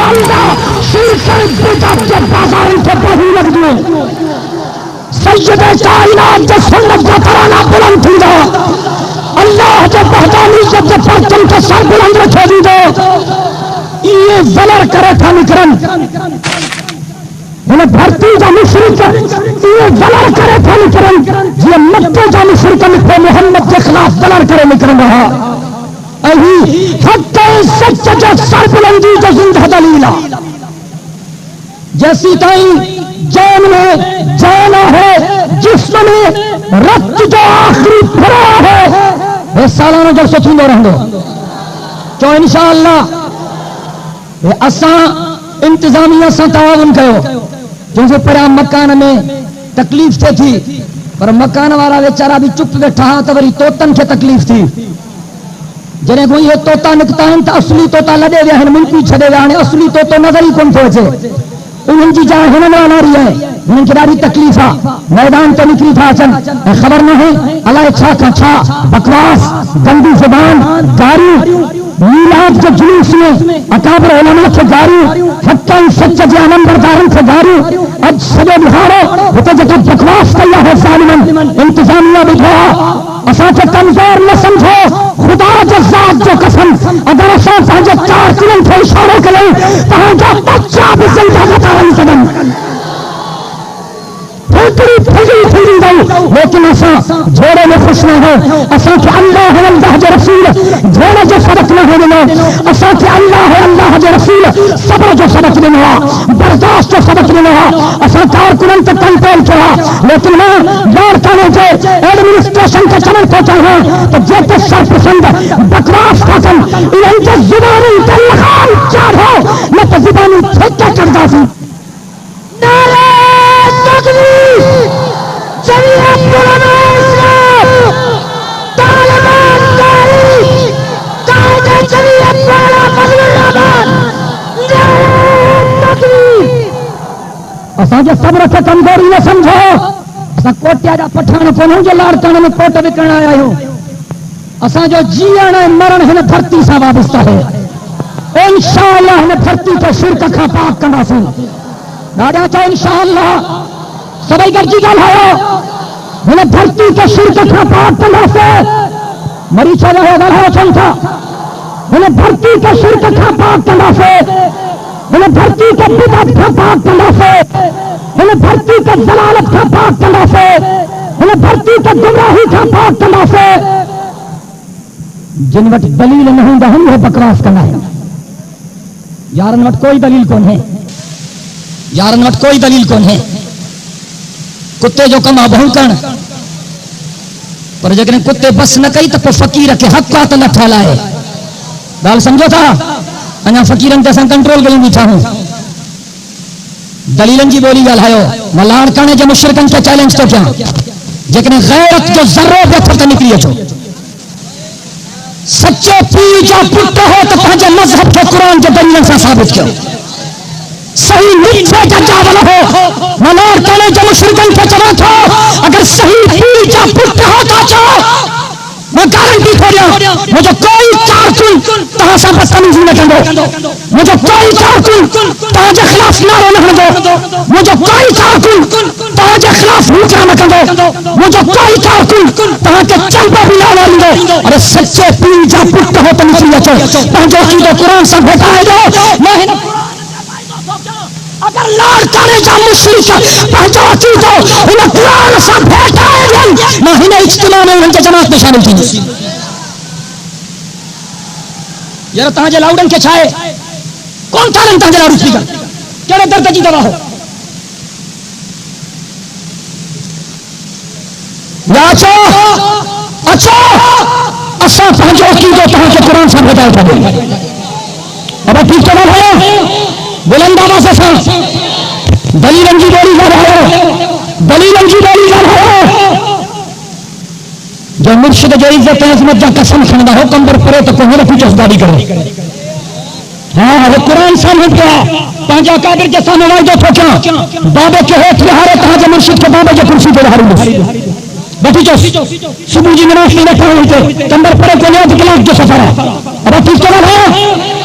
अल्लाह शीशे बिदअत के बाजार से बही लग दिए सैयदे कायनात के सुन्नत का तराना बुलंद थी दो अल्लाह के वहदानियत के परचम के सर बुलंद रखे दी दो ये जलर करे था निकरन उन्हें भर्ती का मुशरिक ये जलर करे था निकरन ये मक्के का मुशरिक पे मोहम्मद के खिलाफ जलर करे निकरन रहा अभी हत्ते सच के सर बुलंदी जो जिंदा दलीला जैसी ताई जान में जाना है जिस्म में रक्त जो आखिरी भरा है ये सालाना जलसो थींदो रहंदो जो इंशाअल्लाह असा इंतजामिया से ताउन कयो जैसे पर मकान में तकलीफ थे थी पर मकान वाला बेचारा भी चुप वेठा हा तो वरी तोतन के तकलीफ थी जने कोई ये तोता निकता है तो असली तोता लदे वे हैं मुंकी छदे वे हैं असली तोतो नजर ही कोन थो अचे उन्हनि जी जान हिन में नारी है उन्हनि खे ॾाढी तकलीफ़ आहे मैदान ते निकिरी था अचनि ऐं ख़बर न है अलाए छा खां छा बकवास गंदी ज़ुबान गारियूं मीलाद के जुलूस में अकाबर उलमा खे गारियूं हक़ सच जे अमलबरदारनि खे गारियूं अॼु सॼो बिहारो हुते जेका बकवास कई आहे ज़ालिमनि इंतज़ामिया ॿुधो आहे असांखे कमज़ोर न समझो खुदा जे ज़ात जो कसम अगर असां पंहिंजे कारकुननि खे इशारो कयूं तव्हांजा बच्चा बि ज़िंदा नथा रही सघनि लेकिन असा जोड़े में खुश न हो असा के अल्लाह है अल्लाह के रसूल जोड़े जो सबक न हो मिलो असा के अल्लाह है अल्लाह के रसूल सब्र जो सबक न हो बर्दाश्त जो सबक न हो असा कारकुनन के कंट्रोल किया लेकिन मैं यार कहने जो एडमिनिस्ट्रेशन के चमन को चाहे तो जेते सरपसंद बकवास खातन इनके जुबानी पे लगाम चाहो न तो जुबानी ठेके कर दासी नारे तकबीर जमीयत उलमाए इस्लाम तालिबान तारीख कायदे जमीयत वाला फजलुर्रहमान असांजे सब्र खे कमज़ोरी न समझो असां कोटिया जा पठान कोन्हूं जो लाड़कान में कोट विकण आया आहियूं असांजो जीअण ऐं मरण हिन धरती सां वाबस्ता है इंशाअल्लाह हिन धरती खे शिरक खां पाक कंदासीं ॾाढा चओ इंशाअल्लाह सभई गॾिजी ॻाल्हायो हिन धरती खे शिरक खां पाक कंदासीं मरी छा रहियो ॻाल्हायो चवनि था हिन धरती खे शिरक खां पाक कंदासीं हिन धरती खे बिदअत खां पाक कंदासीं हिन धरती खे ज़लालत खां पाक कंदासीं हिन धरती खे गुमराही खां पाक कंदासीं जिन वटि दलील न हूंदा आहिनि उहे बकवास कंदा आहिनि यारनि वटि कोई दलील कोन्हे यारनि वटि कोई दलील कोन्हे कुत्ते जो कम आहे भौंकण पर जेकॾहिं कुत्ते बस न कई तो फकीर के हक़ आहे त न ठहलाए ॻाल्हि समझो था अञा फकीरनि ते असां कंट्रोल कयूं बीठा आहियूं दलीलनि जी ॿोली ॻाल्हायो मां लाड़काने जे मुशरिकनि खे चैलेंज थो कयां जेकॾहिं गैरत जो ज़र्रो बि अथव त निकिरी अचो सच्चे पीर जा पुट हो तो पंहिंजे मज़हब खे क़ुरान जे दलीलनि सां साबित कयो सही मिठे जा चावल हो मनार कहने जो मुशरिकन के चला था अगर सही पीर जा पुट हो तो चो मैं गारंटी खो रहा मुझे कोई कारकुन तहां से बदतमीजी न कंदो मुझे कोई कारकुन तहां जे खिलाफ नारो न हणंदो मुझे कोई कारकुन तहां जे खिलाफ मुकरा न कंदो मुझे कोई कारकुन तहां के चंबो भी न वालींदो अरे सच्चे पीर जा पुट हो तो निकली अचो पंहिंजो अक़ीदो क़ुरान सां भेटाए दो मैं अगर लाड़काने जा मुशरिक पंहिंजो अक़ीदो हिन क़ुरान सां भेटाए ॾियनि मां हिन इज्तिमा में उन्हनि जे जमात में शामिल थींदुसि यार तव्हांजे लाउडनि खे छा आहे कोन था तव्हांजे लाउड स्पीकर कहिड़े दर्द जी दवा हो या अचो अचो असां पंहिंजो अक़ीदो तव्हांखे क़ुरान सां भेटाए था ॾियूं अब ठीक तो भाई बुलंद आवाज़ से दलीलन की बोली ॻाल्हायो जो मुर्शिद जो इज्जत अज़मत जा कसम खणंदा हो कंबर परे तो कोई न चौसदारी करे हाँ वो कुरान सामने गया पंहिंजा काबिर जे सामने वाइदो थो कयां बाबे के हेठि विहारे तव्हांजे मुर्शिद खे बाबे जे कुर्सी ते विहारींदुसि बैठी चो सुबह जी नमाज़ में बैठा हुई कंबर परे को 9 कलाक जो सफर है अब ठीक तो भाई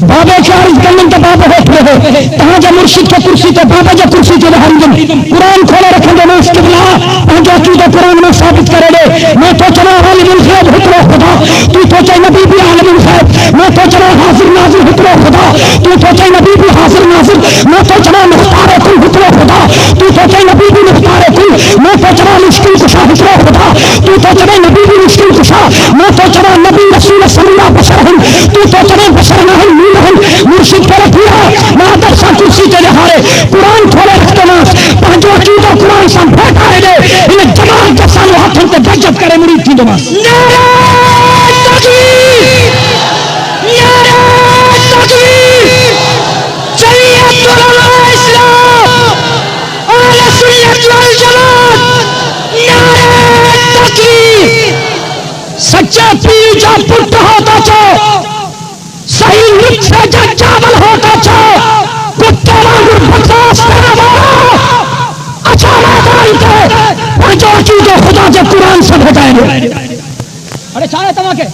बाबे के अर्ज करने के बाबे होठ रहे तहां जा मुर्शिद के कुर्सी ते बाबे जा कुर्सी ते हरिजन कुरान खोले रखेंगे मैं उसके बिला जो अकीदा कुरान में साबित करेंगे। मैं तो चला आलिम गैब हुक्म खुदा, तू तो चाहे नबी भी आलिम गैब। मैं तो चला हाजिर नाजिर हुक्म खुदा, तू तो चाहे नबी भी हाजिर नाजिर। मैं तो चला मुख्तार कुल हुक्म खुदा, तू तो चाहे नबी भी मुख्तार कुल। मैं तो चला मुश्किल कुशा हुक्म खुदा, तू तो चले नबी भी मुश्किल कुशा। मैं तो चला नबी रसूल सल्लल्लाहु अलैहि वसल्लम, तू तो चले बशर नहीं नहीं मुर्शिद पर पूरा ना दर्शा कुर्सी ते हारे कुरान खोले रखते ना पांचो अकीदा कुरान सा बैठा है इन जमात के सामने हाथों पे गजब करे मुरीद थी दमा नारे तकबीर नारे तकबीर शरीयत उलमा इस्लाम अहले सुन्नत वल जमात नारे तकबीर सच्चा पीर जा पुट होता छो सही निश्चय जा चावल होता छो पुट्टे वांगुर बकवास करने वाला अच्छा मैदान के पांचों अकीदे खुदा के कुरान से भेजाएंगे। अरे चाहे तमाके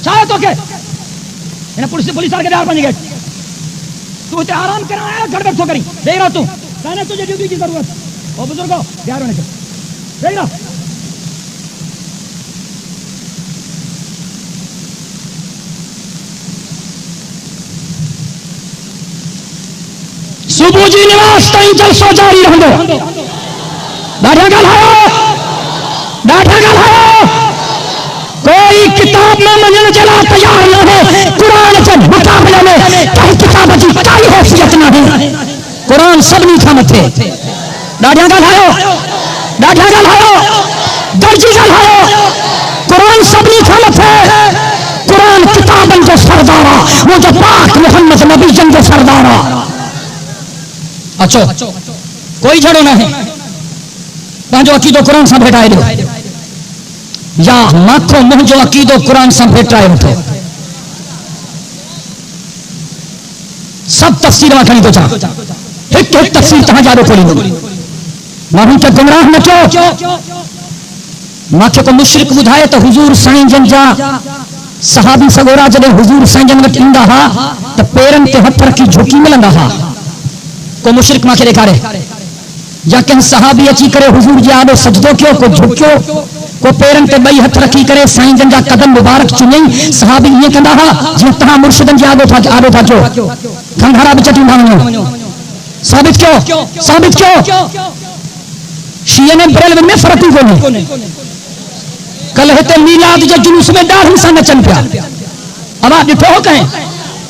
चाहे तो के इन्हें पुलिस आके बिहार बन गए तू इतने आराम कराया गड़बड़ तो करी देख रहा तू कहने तुझे ड्यूटी की जरूरत ओ बुजुर्गो बिहार होने के देख रहा सुबह जी निवास ताई जलसो जारी रहंदो डाढ़ा गल कोई किताब में मनने चला तैयार न हो कुरान के मुकाबले में कई किताब की कोई हैसियत नहीं। कुरान सब नहीं था मथे डाढ़ा गल दर्जी गल कुरान सब नहीं था मथे। कुरान किताबन जो सरदारा वो जो पाक मोहम्मद नबी जन जो सरदारा अच्छो कोई झड़ो ना है पंहिंजो अकीदो कुरान सां भेटाए ॾियो या माखो मुंहिंजो अकीदो कुरान सां भेटाए वठो। सब तफसीर मां खणी थो अचां हिकु हिकु तफसीर तव्हां जाॾो खोलींदुमि माण्हुनि खे गुमराह न कयो। मूंखे को मुशरिक ॿुधाए त हुजूर साईं जन जा सहाबी सगोरा जॾहिं हुजूर साईं जन वटि ईंदा हुआ त पेरनि ते हथ रखी झुकी मिलंदा हुआ। को मुशरिक मां खे ॾेखारे या कंहिं सहाबी अची करे हुजूर जे आॾो सजदो कयो को झुकियो को पेरनि ते ॿई हथ रखी करे साईं जन जा कदम मुबारक चुमियई। सहाबी ईअं कंदा हुआ जीअं तव्हां मुर्शिदनि जे आॾो था कयो खंघारा बि चटी वञो साबित कयो शीअ ने बरेलवी में फर्क ई कोन्हे। कल हिते मीलाद जे जुलूस में ॾाढनि सां नचनि पिया आवाज़ ॾिठो हो कंहिं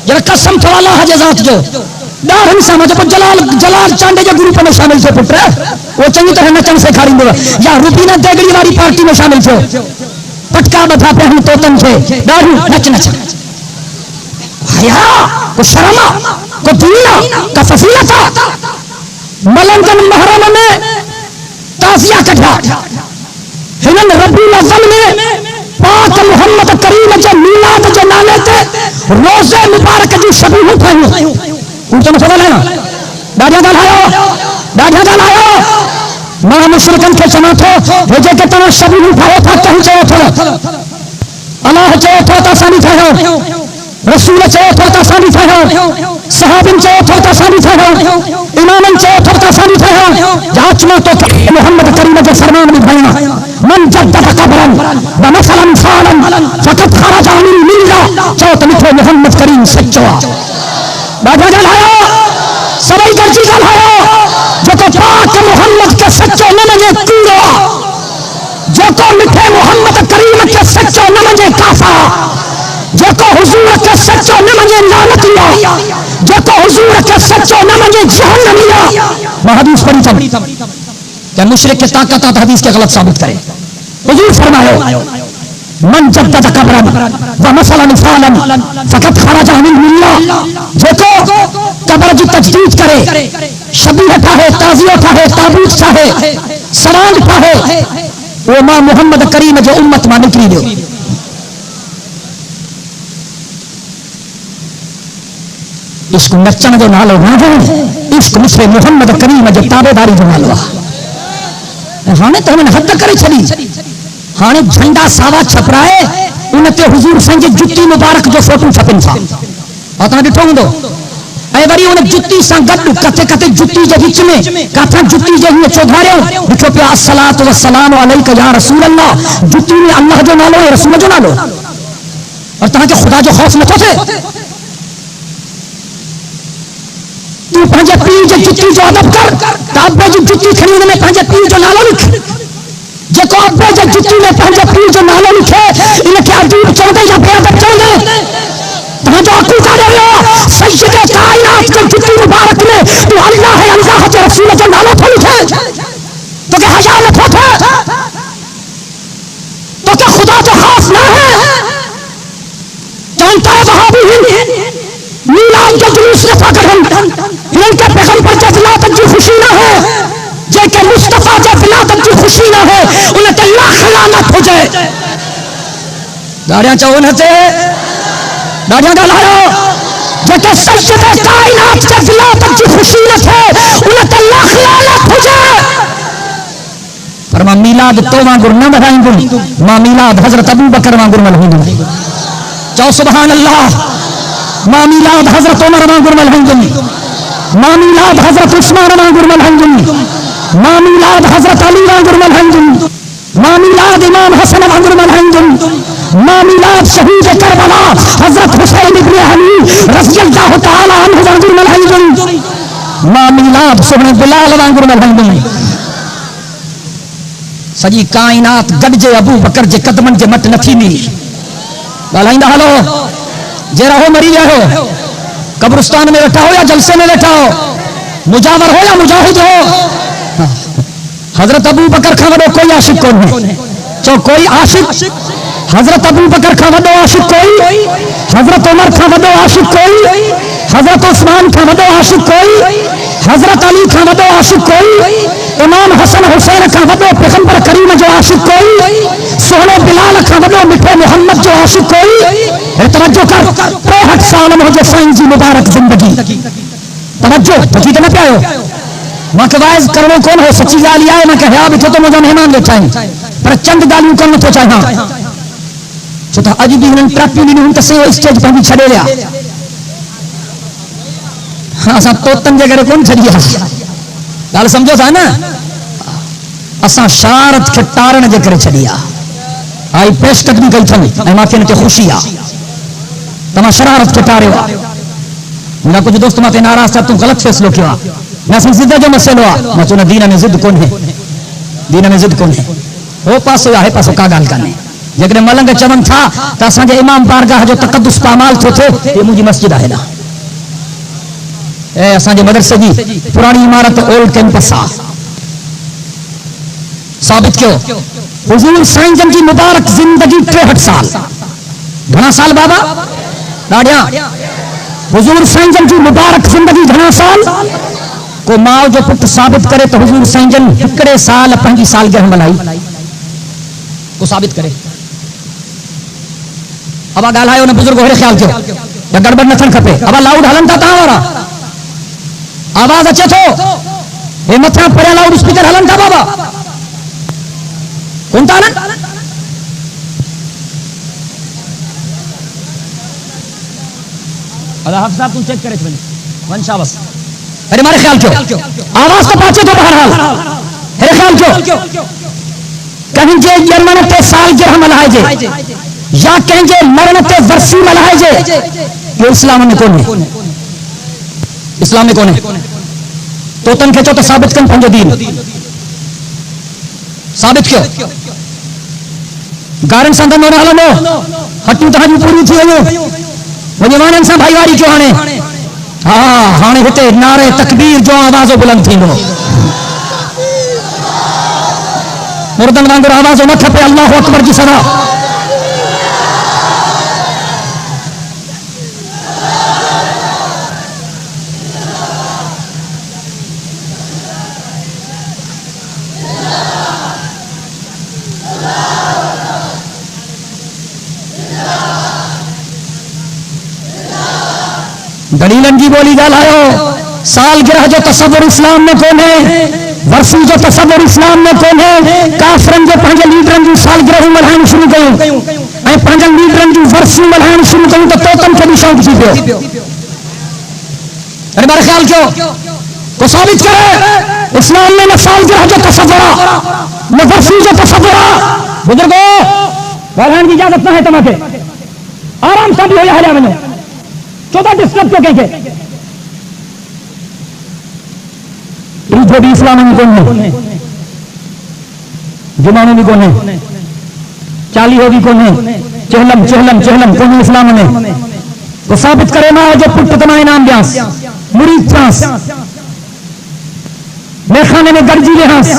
जरा कसम थो अल्लाह जे ज़ात जो ॾाढनि सां जेको जलाल चांडे जे ग्रुप में शामिल थियो पुट वो चङी तरह नचण सेखारींदो या रुबीना देगड़ी वारी पार्टी में शामिल थियो पटका बथा पे हम तोतन थे ॾाढी नच हया को शर्म को दुनिया का फसीलत मलंगन महरम में ताजिया कढा हिनन रबीउल अव्वल में पाक मोहम्मद करीम जे मीलाद जे नाले ते रोज़े मुबारक जी शबीहूं ठाहियूं। उनमें सवाल है ना डाढ़ा गल आयो मां मुशरिकन के चना थो हे जेके तव्हां शबीहूं ठाहियो था कहीं चयो थो अल्लाह चयो थो त असां ठाहियो रसूल चयो थो त असां ठाहियो सहाबिन चयो थो त असां ठाहियो इमामन चयो थो त असां ठाहियो जांच में तो मोहम्मद करीम जे फरमान में भया मन जद्दद कब्रन व मसलन फालन फकत खरज अनिल मिल्ला चयो त मिठो मोहम्मद करीम सच्चो डाढ़ा गल सभई गॾिजी ॻाल्हायो जेको पाक मोहम्मद के सच्चो न मञे कूड़ो जेको मिठे मोहम्मद करीम के सच्चो न मञे काफ़र जेको हुजूर के सच्चो न मञे लानतिया जेको हुजूर के सच्चो न मञे जहन्नमिया। मां हदीस पढ़ी थम क्या मुशरिक के ताकत आता हदीस के गलत साबित करे। हुजूर फरमायो मन जद्दद कब्रन व मसलन फालन फकत खरज अनिल मिल्ला जेको कब्र जी तजदीद करे शबीह ठाहे ताजियो ठाहे ताबूत ठाहे सरांग ठाहे वो मां मोहम्मद करीम जो उम्मत मां निकरी वियो। इश्क नचण जो नालो न इश्क मुझे मोहम्मद करीम जो ताबेदारी जो नालो आहे। हाणे त हुननि हद करे छॾी हाणे झंडा सावा छपराए उन ते हुजूर साईं जी जुती मुबारक जो फोटो छपनि था और तव्हां ॾिठो हूंदो ऐं वरी उन जुती सां गॾु किथे किथे जुती जे विच में किथां जुती जे हीअं चौधारियो लिखो पियो अस्सलातु वस्सलामु अलैका या रसूल अल्लाह। जुती में अल्लाह जो नालो ऐं रसूल जो नालो, और तव्हांखे ख़ुदा जो ख़ौफ़ नथो थिए? तूं पंहिंजे पीउ जे जुती जो अदब कर, त अब्बे जी जुती खणी हुन में पंहिंजे पीउ जो नालो लिख। जेको अब्बे जे जुती में पंहिंजे पीउ जो नालो लिखे इनखे अदीब चवंदे या बेअदब चवंदे? तव्हांजो अक़ुल काॾे वियो? सय्यदे काइनात जे जुती मुबारक में तू अल्लाह है अल्लाह जे रसूल जो नालो थो लिखे? तोखे हया नथो थिए? तोखे ख़ुदा जो ख़ौफ़ न है? जानता है वहाबी मीलाद के जुलूस नथा कढनि, हिननि खे पैगंबर जे विलादत जी ख़ुशी न है। जेके मुस्तफ़ा जे विलादत जी ख़ुशी न है उन ते लाख लानत हुजे। ॾाढा चओ न ते ॾाढा ॻाल्हायो। जेके सय्यदे काइनात जे विलादत जी ख़ुशी न थे उन ते लाख लानत हुजे। पर मां मीलाद तो वांगुरु न मल्हाईंदुमि, मां मीलाद हज़रत अबू बकर वांगुरु मल्हाईंदुमि। चओ सुभान अल्लाह। मां मीलाद हज़रत उमर वांगुरु मल्हाईंदुमि, मां मीलाद हज़रत उस्मान वांगुरु मल्हाईंदुमि, मां मीलाद हज़रत अली वांगुरु मल्हाईंदुमि, मां मीलाद इमाम हसन वांगुरु मल्हाईंदुमि, मां मीलाद शहीद करबला हज़रत हुसैन इब्न अली रज़ियल्लाहु तआला अन्हु वांगुरु मल्हाईंदुमि, मां मीलाद सुभाणे बिलाल वांगुरु मल्हाईंदुमि। सॼी काइनात गॾिजे अबू बकर जे कदमनि जे मट न थींदी। ॻाल्हाईंदा हलो। जे रहो मरी विया हो, कब्रिस्तान में वेठा हो या जलसे में वेठा हो, मुजावर हो या मुजाहिद हो, हजरत अबू बकर खां वॾो कोई आशिक कोन्हे। चो कोई आशिक? हजरत अबू बकर खां वॾो आशिक कोई? हजरत उमर खां वॾो आशिक कोई? हजरत उस्मान खां वॾो आशिक कोई? हजरत अली खां वॾो आशिक कोई? इमाम हसन हुसैन खां वॾो पैगंबर करीम जो आशिक कोई? सोने बिलाल खां वॾो मिठे मोहम्मद जो आशिक कोई? तवज्जो कर, 65 साल में हुजे साईं जी मुबारक जिंदगी। तवज्जो बची त न पिया आहियो? मूंखे वाइज़ करणो कोन हो, सची ॻाल्हि आहे। मूंखे हया बीठो तो मुंहिंजा महिमान वेठा आहिनि, पर चंद ॻाल्हियूं करण नथो चाहियां। छो त अॼु बि हिननि ट्रपियूं ॾिनियूं त सही स्टेज पंहिंजी छॾे विया। असां तोतनि जे करे कोन छॾी आहे, ॻाल्हि सम्झो था न? असां शरारत खे टारण जे करे छॾी आहे। आई पेशकदमी कई अथनि ऐं मूंखे हिन ते ख़ुशी आहे। तव्हां शरारत खे टारियो आहे। मुंहिंजा कुझु दोस्त मां ते नाराज़ थिया, तूं ग़लति फ़ैसिलो कयो आहे। न असां ज़िद जो मसइलो आहे। मां चयो न, दीन में ज़िद कोन्हे, दीन में ज़िद कोन्हे। हो पासो आहे पासो, का ॻाल्हि कान्हे। जेकॾहिं मलंग चवनि था त असांजे इमाम बारगाह जो तक़दुस पामाल थो थिए, हे मुंहिंजी मस्जिद आहे हेॾा। ऐं असांजे मदरसे जी पुराणी इमारत ओल्ड कैंपस आहे। साबित कयो हुजूर साईं जन जी मुबारक जिंदगी 63 साल। घणा साल बाबा? ॾाढा। हुजूर साईं जन जी मुबारक जिंदगी घणा साल? को माउ जो पुटु साबित करे त हुजूर साईं जन हिकिड़े साल पंहिंजी सालगिरह मल्हाई? को साबित करे? अब ॻाल्हायो न बुजुर्ग, होरे ख्याल कयो या गड़बड़ न थियणु खपे। अब लाउड हलनि था तव्हां वारा? आवाज़ अचे थो? हे मथां पढ़िया लाउड स्पीकर हलनि था बाबा? कोन था हलनि? हफ़ साहब तू चेक करे वन शाबाश। अरे मारे ख्याल कयो, आवाज़ तो पहुंचे तो बहरहाल। अरे ख्याल कयो, कहीं जे जन्म ते सालगिरह मल्हाइजे या कंहिंजे मरण ते वर्सी मल्हाइजे, ये इस्लाम में कोन्हे। इस्लाम में कोन्हे। तोतन खे चओ त साबित कनि पंहिंजो दीन। साबित कयो। गारनि सां धंधो न हलंदो, हटियूं तव्हांजूं पूरियूं थी वयूं। वञी वाणनि सां भाईवारी कयो। हाणे हा, हाणे हिते नारे तकबीर जो आवाज़ बुलंद थींदो। मुर्दनि वांगुरु आवाज़ न खपे। अल्लाहु अकबर जी सदा। दलीलन जी बोली ॻाल्हायो। सालगिरह जो तसव्वुर इस्लाम में कोन्हे, वर्सी जो तसव्वुर इस्लाम में कोन्हे। काफ़िरनि जे पंहिंजे लीडरनि जूं सालगिरहूं मल्हाइण शुरू कयूं ऐं पंहिंजनि लीडरनि जूं नस्ल बढ़ाना शुरू करूं तो तोतम के भी शौक थी पियो। अरे मेरा ख्याल क्यों को साबित करे इस्लाम में नफाल जो है जो तसव्वुरा मुफस्सिर जो तसव्वुरा बुजुर्गो रहने की इजाजत ना है तमाके आराम से भी हो जा बनो 14 डिस्टर्ब क्यों कहेंगे जो भी इस्लाम में कौन है जुमा में भी कौन है चाली होगी कौन है चहलम चहलम चहलम कौन है इस्लाम में तो साबित करे ना जो पुट तमाम नाम व्यास मुरीद चांस मैं खाने में गर्जी लिहास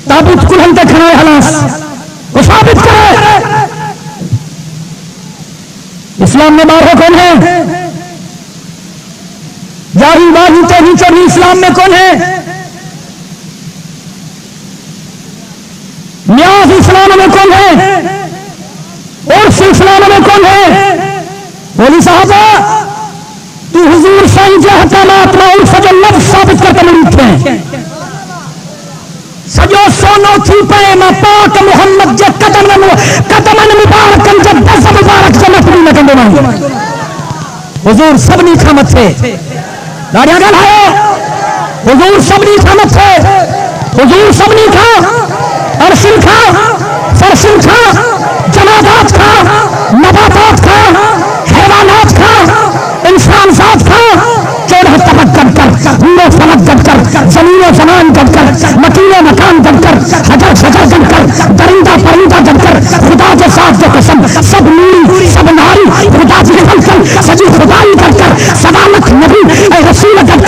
ताबूत कुलहन के खनाए हलास वो साबित करे इस्लाम में बारह कौन है जारी बाजी तेरी चोरी इस्लाम में कौन है न्याज इस्लाम में कौन है उर्फ इस्लाम में कौन है बोली साहबा तू हुजूर साईं जो हकामात में उर्फ जो लफ्ज साबित करके मुरीद थे सजो सोनो थी पे मां पाक मोहम्मद जे कदमन मुबारकन जे दस मुबारक जन्नत में कंदो मांगे हुजूर सबनी खामत थे दाढ़ियां गलायो हुजूर सबनी खामत थे हुजूर सबनी खा अरशिन खा फरशिन खा जमादात खा नबातात खा हैवानात खा इंसान साथ खा चौदह तबक कर नौ फलक कर जमीन जमान कर मकीने मकान कर हजर शजर कर दरिंदा परिंदा कर खुदा के साथ जो कसम सब नूरी सब नारी खुदा की कर सजी खुदाई कर सदालत नबी रसूल कर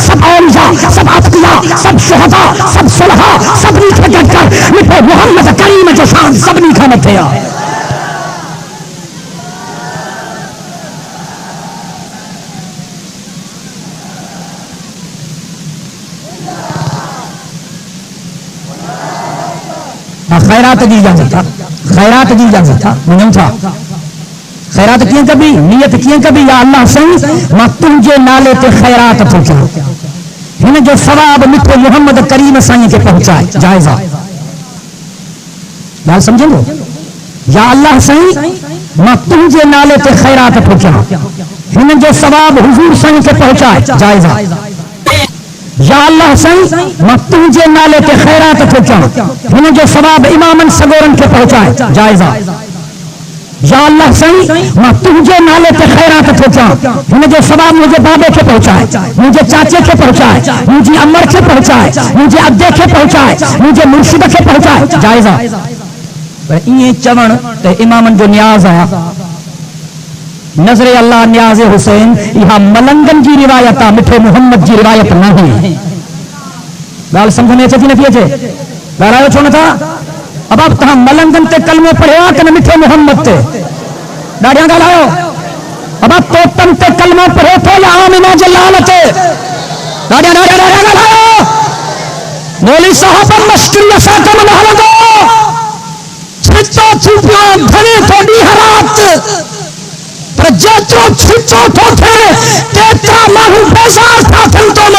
सब औलिया सब अतकिया सब शुहदा सब सुलहा सब नीचे कर लिखो मोहम्मद करीम जो शान सब नी खामत है खैरात दी जा सकता खैरात दी जा सकता नहीं था खैरात किए कभी नियत किए कभी या अल्लाह सही मां तुझे नाले ते खैरात पहुंचा हिन जो सवाब मिठो मोहम्मद करीम साईं के पहुंचाए जायजा बात समझो या अल्लाह सही मां तुझे नाले ते खैरात पहुंचा हिन जो सवाब हुजूर साईं के पहुंचाए जायजा या अल्लाह सही मां तुझे नाले ते खैरात पहुंचा हिन जो सवाब इमामन सगोरन के पहुंचाए जायजा या अल्लाह सही मां तुझे नाले ते खैरात पहुंचा हिन जो सवाब मुझे बाबे के पहुंचाए मुझे चाचे के पहुंचाए मुझे अमर के पहुंचाए मुझे अब्दे के पहुंचाए मुझे मुर्शिद के पहुंचाए जायजा पर ये चवण ते इमामन जो न्याज आया नजरे अल्लाह न्याज हुसैन यहां मलंगन की रिवायत है मिठे मोहम्मद की रिवायत नहीं गाल समझ में अचे नथी अचे ॻाल्हायो छो नथा अब आप तव्हां मलंगन ते कलमो पढ़िया कि न मिठे मोहम्मद ते ॾाढियां ॻाल्हायो अब आप तोतन ते कलमो पढ़ो थो या आमिना जे लाल ते ॾाढियां ॻाल्हायो मौलवी साहब मश्करी असां कम न हलंदो छितो थी पियो घणे थोड़ी हरात पर जेतिरो छितो थो थिए तेतिरा माण्हू बेज़ार था थियनि तो न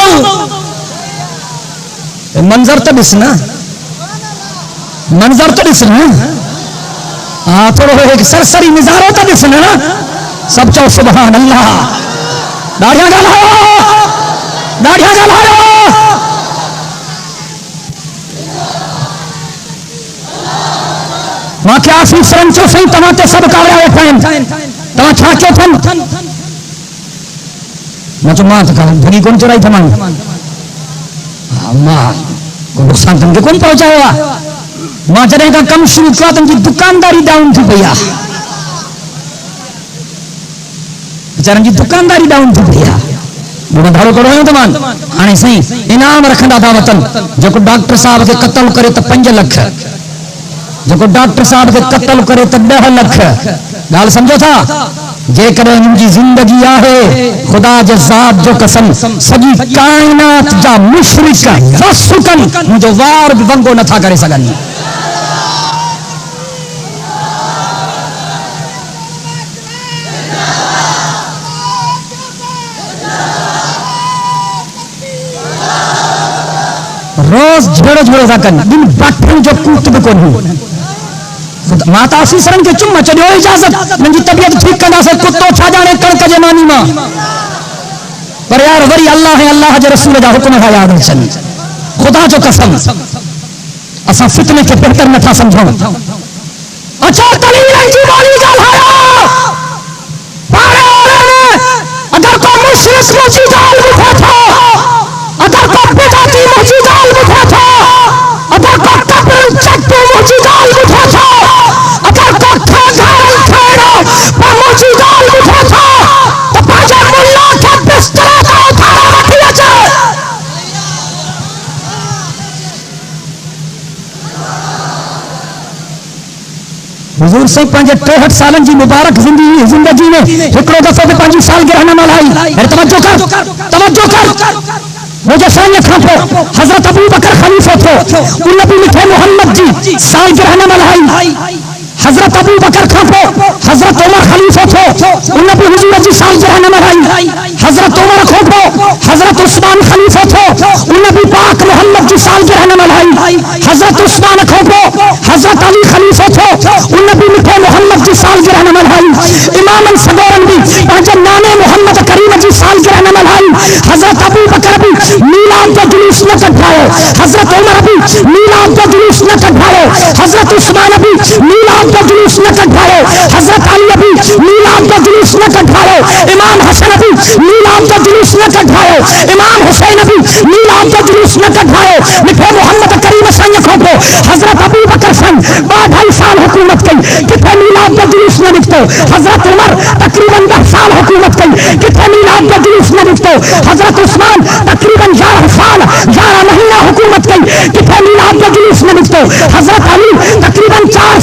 मंज़र तो ॾिस न मंज़र तो ॾिस न हाँ थोड़ो एक सरसरी नज़ारो तो ॾिस न सब चओ सुभान अल्लाह ॾाढियां ॻाल्हायो मूंखे आफ़ीसरनि चयो साईं तव्हां ते सभु कावड़ा वेठा आहिनि तव्हां छा कयो अथनि मां चयो मां त धनी कोन चुराई थमां मां को नुक़सान तन खे कोन पहुचायो आहे मां जॾहिं खां कमु शुरू कयो तन जी दुकानदारी डाउन थी पई आहे वीचारनि जी दुकानदारी डाउन थी पई आहे बुढ़ो धाड़ो करो तमाम हाणे साईं इनाम रखंदा था वतन जेको डॉक्टर साहब खे क़त्ल करे त 5 लख जेको डॉक्टर साहब खे क़त्ल करे त 10 लख ॻाल्हि सम्झो था जेकॾहिं मुंहिंजी ज़िंदगी आहे ख़ुदा जे ज़ात जो कसम सॼी काइनात जा मुशरिक फसुकन मुंहिंजो वार बि वंगो नथा करे सघनि रोज झोड़ो झोड़ो था कनि ॿिनि बाठनि जो कूट बि कोन माता सीसरन के चुम चढ़ियो इजाजत मुंहिंजी तबियत ठीक कंदासीं कुत्तो छा जाने कणक जे मानी मां पर यार वरी अल्लाह ऐं अल्लाह जे रसूल जा हुक्म था याद अचनि खुदा जो कसम असां फितने खे बेहतर नथा समझूं अच्छा तलील जी वाली ॻाल्हायो अगर को मुशरिक मुझी ॻाल्हि ॿुधे थो अगर को बिदाती मुझी ॻाल्हि ॿुधे थो अगर को कब्र चट्टू मुझी ॻाल्हि ॿुधे थो अगर को ठेगारन ठहरो पर मुझी ॻाल्हि ॿुधे थो त पंहिंजे मुल्ला खे बिस्तरे ते उथारे वठी अचे हुजूर से 65 सालन जी मुबारक जिंदगी में हिकड़ो दफो भी पंहिंजी सालगिरह न मल्हाई तवज्जो कर मुझे साईं खां पोइ हज़रत अबू बकर खलीफो थियो उन बि मूंखे मोहम्मद जी सालगिरह न मल्हाई हज़रत अबू बकर खां पोइ हज़रत उमर खलीफो थियो उन बि हुजूर जी सालगिरह न मल्हाई हज़रत उमर खां पोइ हज़रत उस्मान खलीफो थियो उन बि पाक मोहम्मद जी सालगिरह न मल्हाई हज़रत उस्मान खां पोइ हज़रत अली खलीफो थियो उन बि मूंखे मोहम्मद जी सालगिरह न मल्हाई इमामन सगोरन बि पंहिंजे नाने मोहम्मद करीम जी सालगिरह न मल्हाई हज़रत अबू बकर बि मीलाद जो जुलूस न कढायो हज़रत उमर बि मीलाद जो जुलूस न कढायो हज़रत उस्मान बि मीलाद जो जुलूस न कढायो हज़रत अली बि मीलाद जो जुलूस न कढायो इमाम हसन बि मीलाद जो जुलूस न कढायो इमाम हुसैन बि मीलाद जो जुलूस न कढायो मूंखे मोहम्मद करीम साईं खां पोइ हज़रत अबू बकर साईं 2.5 साल हुकूमत कई किथे मीलाद जो जुलूस न निकितो हज़रत उमर तकरीबन 10 साल हुकूमत कई किथे मीलाद जो जुलूस न निकितो हज़रत उस्मान तकरीबन 11 साल 11 महीना हुकूमत कई किथे मीलाद जो जुलूस न निकितो हज़रत अली तकरीबन 4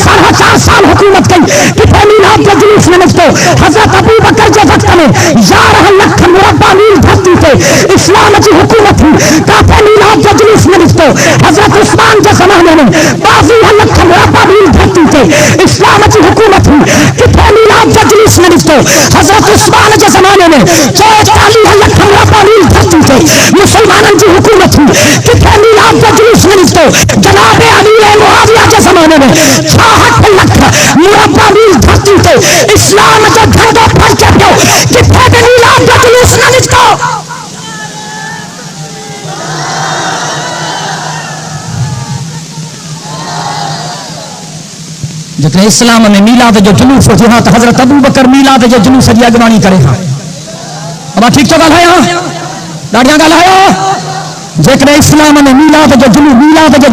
साल हुकूमत कई किथे मीलाद जो जुलूस न निकितो हज़रत अबू बकर जे वक्त में 11 लाख मुरब्बा मील धरती ते इस्लाम जी हुकूमत थी काथे मीलाद जो जुलूस न निकितो हज़रत उस्मान जे ज़माने में 22 लाख मुरब्बा मील धरती ते इस्लाम जी हुकूमत थी किथे मीलाद जो जुलूस न निकितो हज़रत उस्मान जे ज़माने में 44 लाख मुरब्बा मील धरती ते मुसलमानन जी हुकूमत थी किथे मीलाद जो जुलूस न निकितो जनाब अली मुआविया जे ज़माने में 66 लाख मुरब्बा मील धरती ते इस्लाम जो झंडो फड़के पियो किथे भी मीलाद जो जुलूस न निकितो जेकॾहिं इस्लाम में मीलाद जो जुलूस हुजे हा त हज़रत अबू बकर मीलाद जे जुलूस जी अॻवानी करे हा अबा ठीक थो ॻाल्हायां ॾाढियां ॻाल्हायो जेकॾहिं इस्लाम में मीलाद जो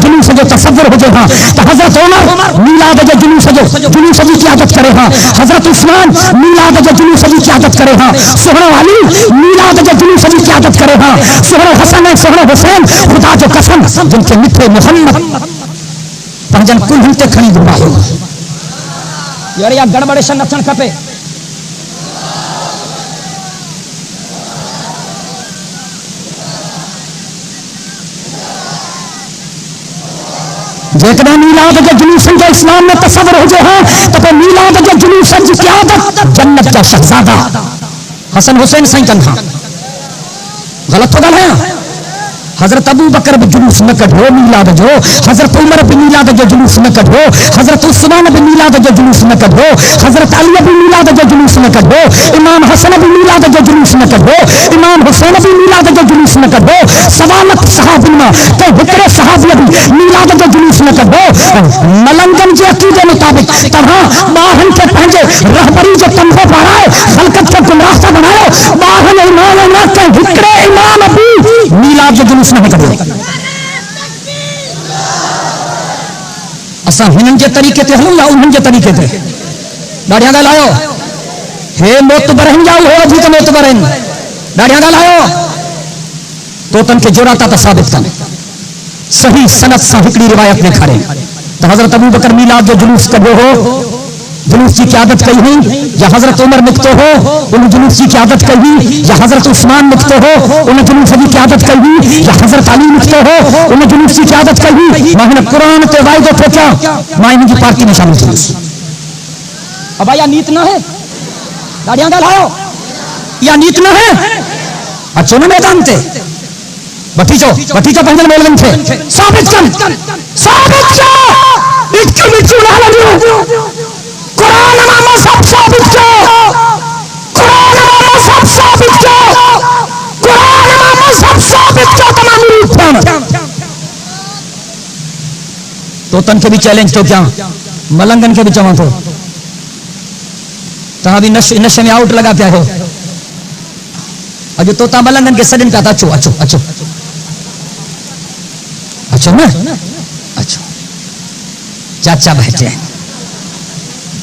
जुलूस जो तसव्वुर हुजे हा त हज़रत उमर मीलाद जे जुलूस जी क़यादत करे हा हज़रत उस्मान मीलाद जे जुलूस जी क़यादत करे हा सुहिणो अली मीलाद जे जुलूस जी क़यादत करे हा सुहिणो हसन ऐं सुहिणो हुसैन ख़ुदा जो कसम जिनखे मिठे मोहम्मद पंहिंजनि कुल्हनि ते खणी घुमायो यार या गड़बड़ेशन न थियणु खपे जेकॾहिं मीलाद जे जुलूसनि जो इस्लाम में तसव्वुर हुजे हा त पोइ मीलाद जे जुलूसनि जी क़यादत जन्नत जा शहज़ादा हसन हुसैन साईं कनि था ग़लति थो ॻाल्हायां हज़रत अबू बकर भी जुलूस न कढो मीलाद जो हज़रत उमर भी मीलाद जो जुलूस न कढो हज़रत उस्मान भी मीलाद जो जुलूस न कढो हज़रत अली भी मीलाद जो जुलूस न कढो इमाम हसन भी मीलाद जो जुलूस न कढो इमाम हुसैन भी मीलाद जो जुलूस न कढो सवालत सहाबिन मां के हिकिड़े सहाबी भी मीलाद जो जुलूस न कढो मलंगन जे अक़ीदे मुताबिक तव्हां ॿारनि खे पंहिंजे रहबरी जो कंधो पाराए ख़ल्क़त खे गुमराह था बनायो ॿारनि इमाम न के हिकिड़े इमाम भी मीलाद जो जुलूस न कढो असां हिननि जे तरीक़े ते हलूं या उन्हनि जे तरीक़े ते ॾाढियां ॻाल्हायो हे मोतबरनि जा उहो वधीक मोतबर आहिनि ॾाढियां ॻाल्हायो तोतनि खे जोड़ा था साबित कनि सही सनद सां हिकिड़ी रिवायत ॾेखारे त हज़रत अबू बकर मीलाद जो जुलूस कढियो हो जुलूस की क़यादत कई हुई या हज़रत उमर निकतो हो उन जुलूस की क़यादत कई हुई या हज़रत उस्मान निकतो हो उन जुलूस की क़यादत कई हुई या हज़रत अली निकतो हो उन जुलूस की क़यादत कई हुई मां हिन क़ुरान ते वाइदो थो कयां मां इनकी पार्टी में शामिल थींदुसि अब या नीत न है ॾाढियां ॻाल्हायो या नीत न है अचो न मैदान ते वठी चो पंहिंजनि मौलवियुनि खे साबित कनि इक्की बिच्चू ना लगियो कुरान में सब साबित क्यों कुरान में सब साबित क्यों कुरान में सब साबित क्यों तमाम मुरीद तो तन के भी चैलेंज तो क्या मलंगन के भी चमा तो तहां भी नशे में आउट लगा पिया हो अजो तोता मलंगन के सदन का था अचो अचो अचो अचो ना अचो चाचा बैठे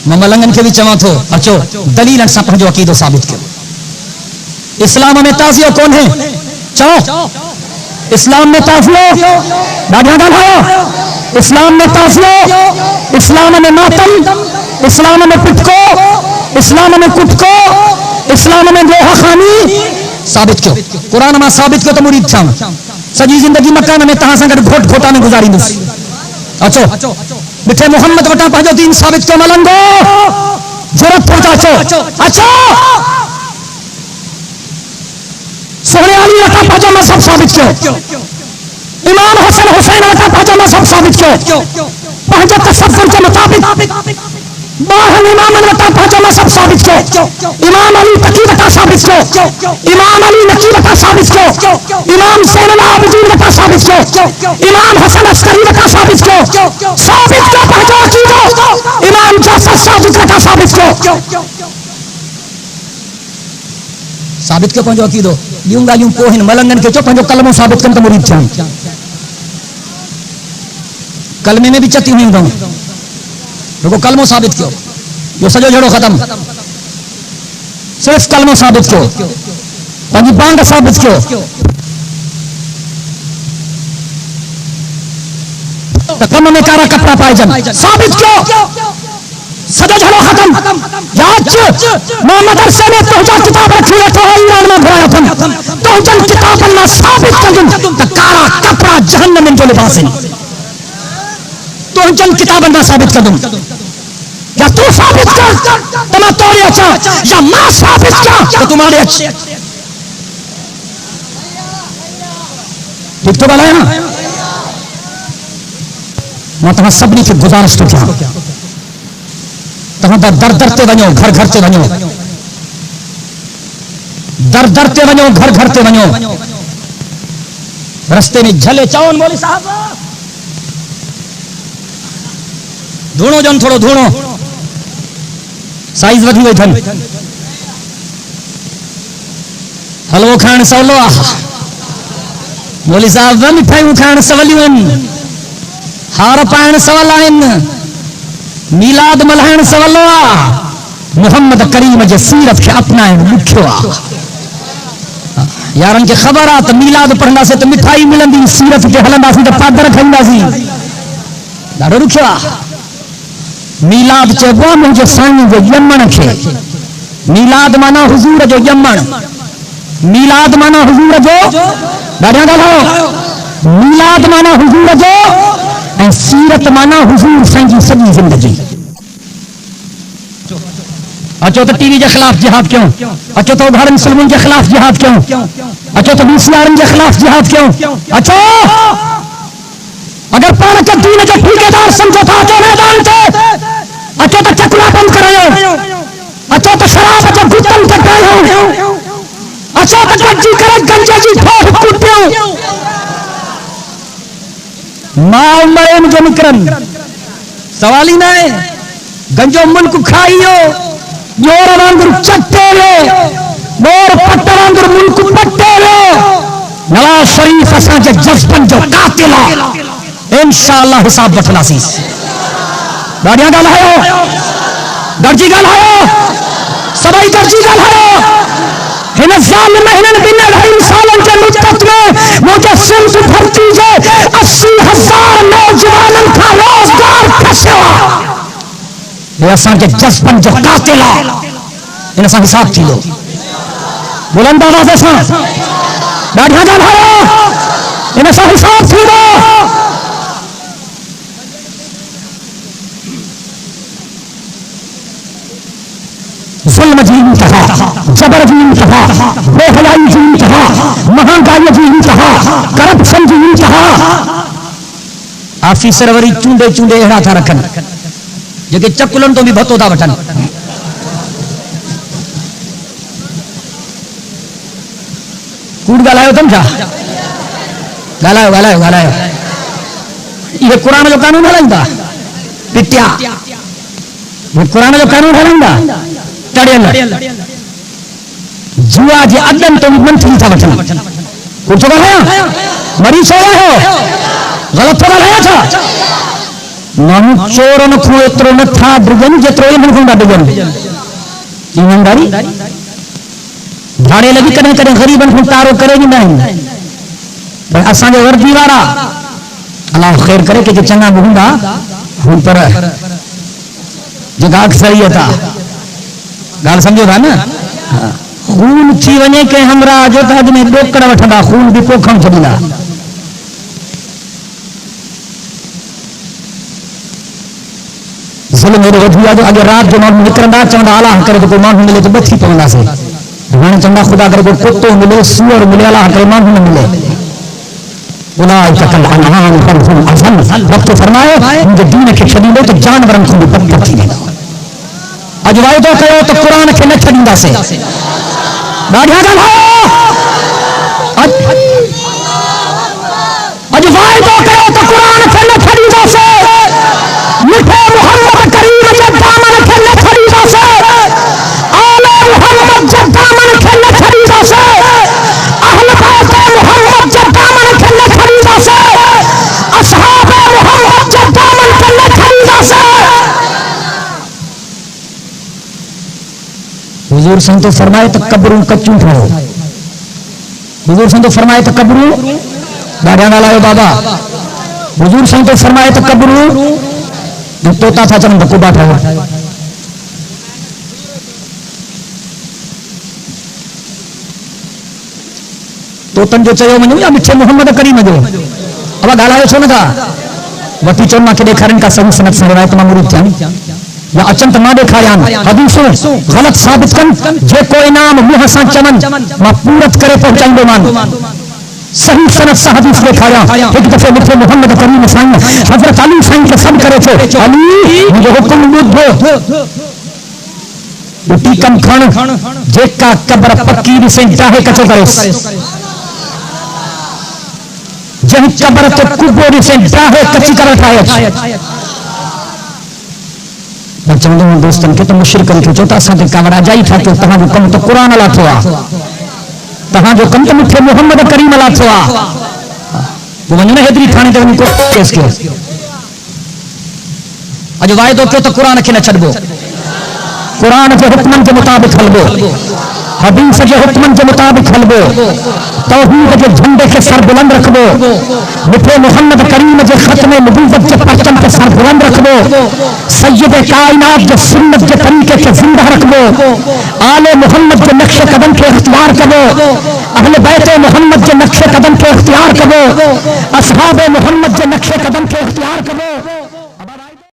मलंगन के भी चमा थो अचो दलील सा पंहिंजो अकीदो साबित कयो इस्लाम में ताज़ियो कौन है चो इस्लाम में ताज़ियो ॾाढा ॻाल्हायो इस्लाम में ताज़ियो इस्लाम में मातम इस्लाम में पिटको इस्लाम में कुटको इस्लाम में लोहा खानी साबित क्यों कुरान में साबित क्यों तो मुरीद छा सजी जिंदगी मकान में तहां संग घोट घोटा में गुजारींदुसि अचो मिठे मोहम्मद वटा पंहिंजो दीन साबित क्यों मलंगो जरूरत पहुंचा अचो सोहरे अली वटा पंहिंजो मज़हब साबित क्यों इमाम हसन हुसैन वटा पंहिंजो मज़हब साबित क्यों पंहिंजे तसव्वुर के मुताबिक बाहन इमामन वटा पंहिंजो मज़हब साबित क्यों इमाम अली तकी वटा साबित क्यों इमाम अली नकी वटा साबित क्यों इमाम ज़ैनुल आबिदीन वटा साबित क्यों इमाम हसन अस्करी वटा साबित क्यों साबित क्यों पंहिंजो अकीदो इमाम जाफर सादिक वटा साबित क्यों साबित क्यों पंहिंजो अकीदो ॿियूं ॻाल्हियूं पोइ हिन मलंगन खे चो पंहिंजो कलमो साबित कनि त मुरीद थियनि कलमे में भी चती हुई रुको कलमो साबित क्यों जो सजो जड़ो खत्म सिर्फ कलमो साबित क्यों पंहिंजी बांग साबित क्यों कम में कारा कपड़ा पाइजन साबित क्यों सजो जड़ो खत्म याद मोहम्मद अरसे ने तोहजा किताब रखी है तो ईरान में घुराया थम तोहजन किताबन में साबित कजन त कारा कपड़ा जहन्नम में जो लिबास है तो जन किताबन में साबित कर दूं या तू साबित कर तो मैं तोड़े अच्छा या मैं साबित कर तो तुम्हारे अच्छे ठीक तो बोला है ना मैं तुम्हां सबनी की गुजारिश तो क्या तहां दर दर ते वञो घर घर ते वञो दर दर ते वञो घर घर ते वञो रस्ते में झले चवन मौलवी साहब धूणो जन थोड़ो धूणो साइज वधी वई थन हलवो खाइण सवलो आहे मौलवी साहब मिठाइयूं खाइण सवलियूं आहिनि हार पाइण सवल आहिनि मीलाद मल्हाइण सवलो आहे मुहम्मद करीम जे सीरत खे अपनाइण ॾुखियो आहे यारनि खे ख़बर आहे त मीलाद पढ़ंदासीं त मिठाई मिलंदी सीरत ते हलंदासीं त पादर खाईंदासीं ॾाढो ॾुखियो आहे मीलाद चइबो आहे मुंहिंजे साईं जे ॼमण खे मीलाद माना हुज़ूर जो ॼमण मीलाद माना हुज़ूर जो ॾाढा ॻाल्हायो मीलाद माना हुज़ूर जो ऐं सीरत माना हुज़ूर साईं जी सॼी ज़िंदगी अचो तो टीवी के खिलाफ जिहाद क्यों अचो तो उघाड़नि फ़िल्मुनि के खिलाफ जिहाद क्यों अचो तो VCR के खिलाफ जिहाद क्यों अचो अगर पाण के दीन जो ठेकेदार समझो था अचो मैदान ते अचो तो चकला बंद करायो अचो तो शराब जो गुतन कटायो अचो तो गंजी करे गंजे जी ठोह कुटियो मां मरे मुझे निकरन सवाल ही ना है गंजो मुल्क खाइयो जोर वांगुर चट्टेलो मोर पट वांगुर मुल्क पट्टेलो नवाज शरीफ असां जे जज्बन जो कातिल इंशाअल्लाह हिसाब वठंदासीं ॾाढिया ॻाल्हायो दर्जी ॻाल्हायो सभई दर्जी ॻाल्हायो हिन ज़ालिम हिननि ॿिनि 2.5 सालनि जे मुद्दत में मुंहिंजे सिंध धरती जे 80,000 नौजवाननि खां रोज़गार खसियो ये असांजे जज्बन जो कातिल आहे इन सां हिसाब थींदो बुलंद आवाज़ सां ॾाढा ॻाल्हायो इन सां हिसाब थींदो जुल्म जी इंतहा जबर जी इंतहा बेहयाई जी इंतहा महंगाई जी इंतहा करप्शन जी इंतहा आप ऑफिसर वरी चूंडे चूंडे अहिड़ा था रखनि जेके चकुलनि तो भी भतो था वठनि। कूड़ ॻाल्हायो अथनि छा? ॻाल्हायो ॻाल्हायो ॻाल्हायो। इहे क़ुरान जो कानून हलाईंदा पिटिया, क़ुरान जो कानून हलाईंदा टड़ियल जुआ जे अॾनि तो भी मंथली था वठनि। कुझु ॻाल्हायां मरी सो हो ग़लति थो ॻाल्हायां छा? माण्हू चोरनि खां एतिरो नथा डिॼनि जेतिरो इन्हनि खां था डिॼनि। ईमानदारी भाड़े लॻी कॾहिं कॾहिं ग़रीबनि खां तारो करे ॾींदा आहिनि। पर असांजे वर्दी वारा अलाह ख़ैर करे के चङा बि हूंदा पर जेका अक्सरियत आहे ॻाल्हि सम्झो था न। खून थी वञे कंहिं हमरा जो त अॼु में ॾोकड़ वठंदा, खून बि पोखण छॾींदा। ज़ुल्म एॾो वधी वियो अॻे राति जो माण्हू निकिरंदा चवंदा अलाह करे त कोई माण्हू मिले त बची पवंदासीं। हाणे चवंदा ख़ुदा करे कोई कुतो मिले, सूअर मिले, अलाह करे माण्हू न मिले। वक़्तु फरमायो मुंहिंजे दीन खे छॾींदो त जानवरनि खां बि बदतर थी वेंदो। अॼु वाइदो कयो त क़ुरान खे न छॾींदासीं। ॾाढा ॻाल्हायो। अॼु वाइदो कयो त क़ुरान खे न छॾींदासीं। मिठे मुहम्मद करीम जे दामन खे न छॾींदासीं। आले मुहम्मद जे दामन खे न छॾींदासीं। अहल बैत मुहम्मद जे दामन खे न छॾींदासीं। असहाब मुहम्मद जे दामन खे न छॾींदासीं। हुजूर संतो फरमाए त कब्रूं कच्चूं ठाहियो। हुजूर संतो फरमाए त कब्रूं ॾाढा ॻाल्हायो बाबा। हुजूर संतो फरमाए त कब्रूं तोता था चवनि बकुबा ठाहियो। तोतनि जो चयो वञो या मिठे मुहम्मद करीम जो? अब ॻाल्हायो छो नथा? वठी चवनि मां खे ॾेखारनि का सही सनत सां रिवायत मां मुरीद थियनि या अचनि त मां ॾेखारियां हदीसूं ग़लति साबित कनि। जेको इनाम मुंहं सां चवनि मां पूरत करे पहुचाईंदोमान। सही सनत सां हदीस ॾेखारियां। हिकु दफ़े मिठे मुहम्मद करीम साईं हज़रत अली साईं खे सॾु करे थो, अली मुंहिंजो हुकुम ॿुधो। रोटी कम खण जेका क़ब्र पक्की ॾिसे चाहे कचो करे। जंहिं क़ब्र ते कुबो ॾिसे चाहे कची करे ठाहे। मां चवंदो आहियां दोस्तनि खे त मुशरिकनि खे चओ त असां ते कावड़ अजाई ठातो। तव्हांजो कमु त क़ुरान लाथो आहे, तव्हांजो कमु त मिठे मुहम्मद करीम लाथो आहे। पोइ वञो न हेतिरी थाणे ते वञी केस कयो। अॼु वाइदो कयो त क़ुरान खे न छॾिबो। क़ुरान जे हुक्मनि जे मुताबिक़ हलबो, हदीस के हुक्मन के मुताबिक हलबो, तौहीद के झंडे के सर बुलंद रखबो, मिठे मोहम्मद करीम के खत्म नबूवत के परचम के सर बुलंद रखबो, सैयद कायनात के सुन्नत के तरीके के जिंदा रखबो, आले मोहम्मद के नक्शे कदम के इख्तियार करो, अहले बैत मोहम्मद के नक्शे कदम के इख्तियार करो, असहाब मोहम्मद के नक्शे कदम के इख्तियार करो।